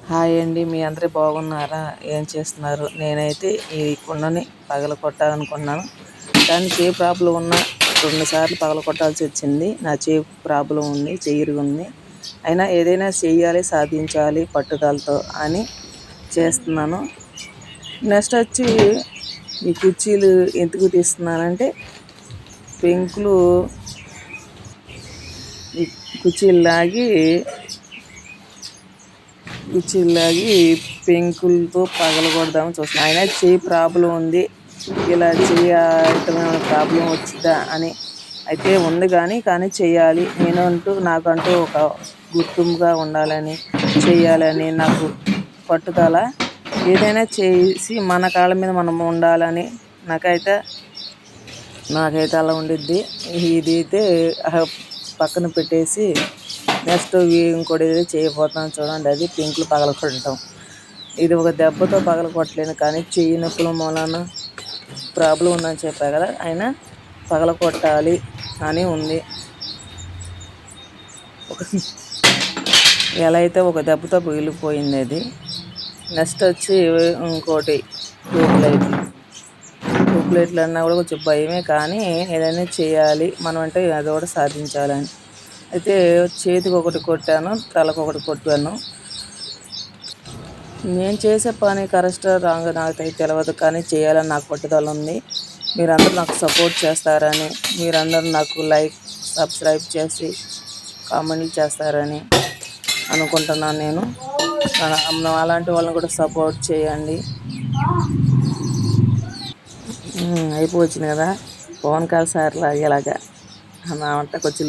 Hi అండి, మీ అందరూ బాగున్నారా? ఏం చేస్తున్నారు? నేనైతే ఈ కుండని పగలగొట్టాలనుకున్నాను. కానీ చెయ్యి ప్రాబ్లం ఉన్న 2 సార్లు పగలగొట్టాల్సి వచ్చింది. నా చెయ్యి ప్రాబ్లం ఉంది, చెయ్యి ఇరుగుంది. అయినా ఏదైనా చెయ్యాలి, సాధించాలి పట్టుదలతో అని చేస్తున్నాను. నెక్స్ట్ వచ్చి ఈ కుర్చీలు ఎందుకు తీస్తున్నానంటే, పెంకులు ఈ కుర్చీలు లాగి పెంకులతో పగలగొడదామని చూస్తున్నాను. అయినా చెయ్యి ప్రాబ్లం ఉంది, ఇలా చేయటం ప్రాబ్లం వచ్చిందా అని అయితే ఉంది. కానీ చెయ్యాలి, నాకంటూ ఒక గుర్తింపుగా ఉండాలని, చెయ్యాలని నాకు పట్టుదల. ఏదైనా చేసి మన కాళ్ళ మీద మనం ఉండాలని నాకైతే అలా ఉండిద్ది. ఇదైతే పక్కన పెట్టేసి నెక్స్ట్ ఇంకోటి ఏదో చేయబోతున్నాను చూడండి. అది పెంకులు పగలగొట్టడం. ఇది ఒక దెబ్బతో పగలగొట్టలేను, కానీ చెయ్యి నొప్పుల మూలాన ప్రాబ్లం ఉందని చెప్పా కదా, అయినా పగలగొట్టాలి అని ఉంది. ఎలా అయితే ఒక దెబ్బతో పగిలిపోయింది అది. నెక్స్ట్ వచ్చి ఇంకోటి ట్యూబ్లైట్లు అన్నా కూడా కొంచెం భయమే, కానీ ఏదైనా చేయాలి మనం అంటే అది కూడా సాధించాలని అయితే చేతికి ఒకటి కొట్టాను, తలకు ఒకటి కొట్టాను. నేను చేసే పని కరెక్ట్ రాంగ్ నాకైతే తెలియదు, కానీ చేయాలని నాకు పట్టుదల ఉంది. మీరందరూ నాకు సపోర్ట్ చేస్తారని, మీరందరూ నాకు లైక్, సబ్స్క్రైబ్ చేసి కామెంట్ చేస్తారని అనుకుంటున్నాను. నేను అలాంటి వాళ్ళని కూడా సపోర్ట్ చేయండి. అయిపోవచ్చింది కదా, పవన్ కళ్యాణ్ సార్ లాగా ఇలాగా నా వంట కొంచెం